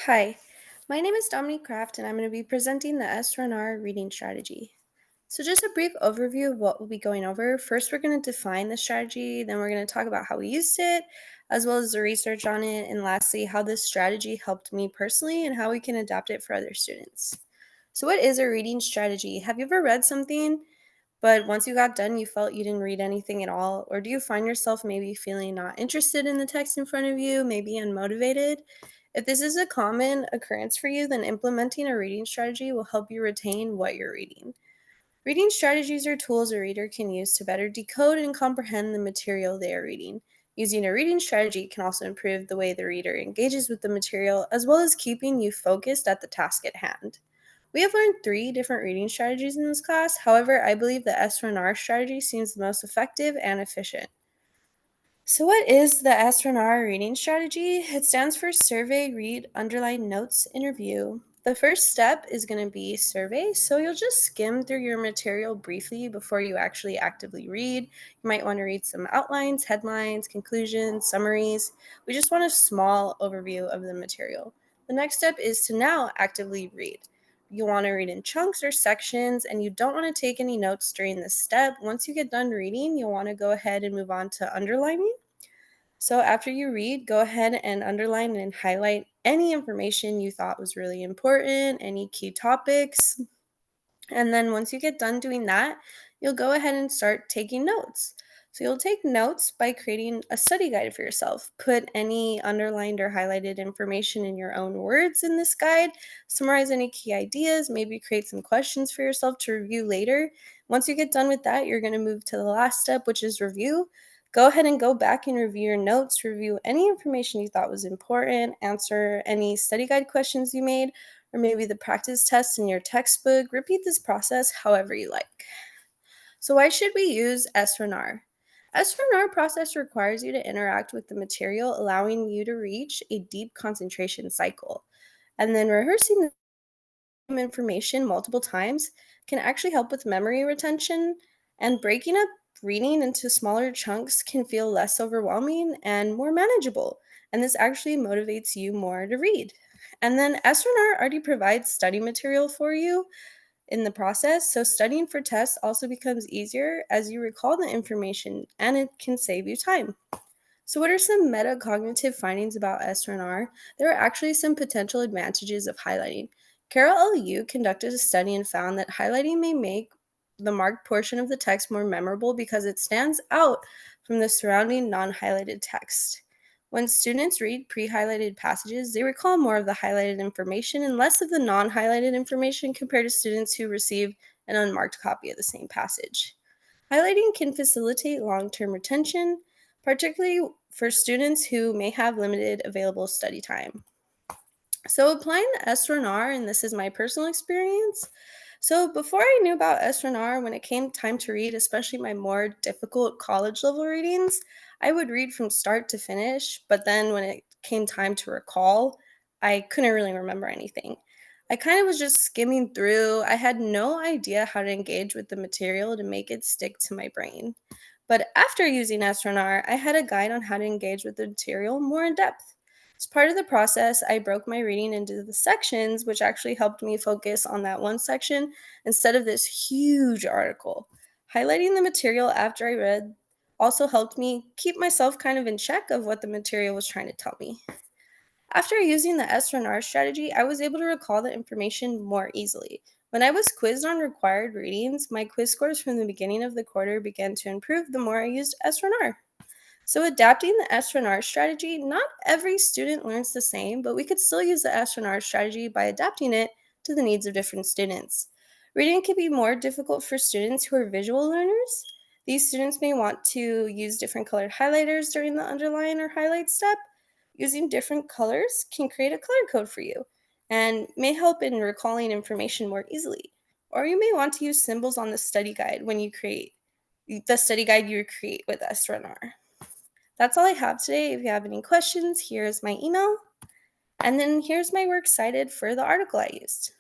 Hi, my name is Dominique Kraft, and I'm going to be presenting the S1R reading strategy. So, just a brief overview of what we'll be going over. First, we're going to define the strategy, then, we're going to talk about how we used it, as well as the research on it, and lastly, how this strategy helped me personally and how we can adapt it for other students. So, what is a reading strategy? Have you ever read something, but once you got done, you felt you didn't read anything at all? Or do you find yourself maybe feeling not interested in the text in front of you, maybe unmotivated? If this is a common occurrence for you, then implementing a reading strategy will help you retain what you're reading. Reading strategies are tools a reader can use to better decode and comprehend the material they are reading. Using a reading strategy can also improve the way the reader engages with the material, as well as keeping you focused at the task at hand. We have learned three different reading strategies in this class. However, I believe the S1R strategy seems the most effective and efficient. So, what is the S1R reading strategy? It stands for Survey, Read, Underline, Notes, and Review. The first step is going to be survey. So, you'll just skim through your material briefly before you actually actively read. You might want to read some outlines, headlines, conclusions, summaries. We just want a small overview of the material. The next step is to now actively read. You want to read in chunks or sections, and you don't want to take any notes during this step. Once you get done reading, you'll want to go ahead and move on to underlining. So after you read, go ahead and underline and highlight any information you thought was really important, any key topics, and then once you get done doing that, you'll go ahead and start taking notes. So you'll take notes by creating a study guide for yourself. Put any underlined or highlighted information in your own words in this guide. Summarize any key ideas, maybe create some questions for yourself to review later. Once you get done with that, you're going to move to the last step, which is review. Go ahead and go back and review your notes, review any information you thought was important, answer any study guide questions you made, or maybe the practice test in your textbook. Repeat this process however you like. So, why should we use S1R? S1R process requires you to interact with the material, allowing you to reach a deep concentration cycle. And then rehearsing the same information multiple times can actually help with memory retention, and breaking up reading into smaller chunks can feel less overwhelming and more manageable. And this actually motivates you more to read. And then S1R already provides study material for you in the process, so studying for tests also becomes easier as you recall the information and it can save you time. So, what are some metacognitive findings about S1R? There are actually some potential advantages of highlighting. Carol L.U. conducted a study and found that highlighting may make the marked portion of the text more memorable because it stands out from the surrounding non highlighted text. When students read pre highlighted passages, they recall more of the highlighted information and less of the non highlighted information compared to students who receive an unmarked copy of the same passage. Highlighting can facilitate long term retention, particularly for students who may have limited available study time. So, applying the S1R, and this is my personal experience. So, before I knew about S1R, when it came time to read, especially my more difficult college level readings, I would read from start to finish. But then when it came time to recall, I couldn't really remember anything. I kind of was just skimming through. I had no idea how to engage with the material to make it stick to my brain. But after using S1R, I had a guide on how to engage with the material more in depth. As part of the process, I broke my reading into the sections, which actually helped me focus on that one section instead of this huge article. Highlighting the material after I read also helped me keep myself kind of in check of what the material was trying to tell me. After using the S1R strategy, I was able to recall the information more easily. When I was quizzed on required readings, my quiz scores from the beginning of the quarter began to improve the more I used S1R. So, adapting the S1R strategy, not every student learns the same, but we could still use the S1R strategy by adapting it to the needs of different students. Reading can be more difficult for students who are visual learners. These students may want to use different colored highlighters during the underline or highlight step. Using different colors can create a color code for you and may help in recalling information more easily. Or you may want to use symbols on the study guide when you create the study guide you create with S1R. That's all I have today. If you have any questions, here's my email. And then here's my works cited for the article I used.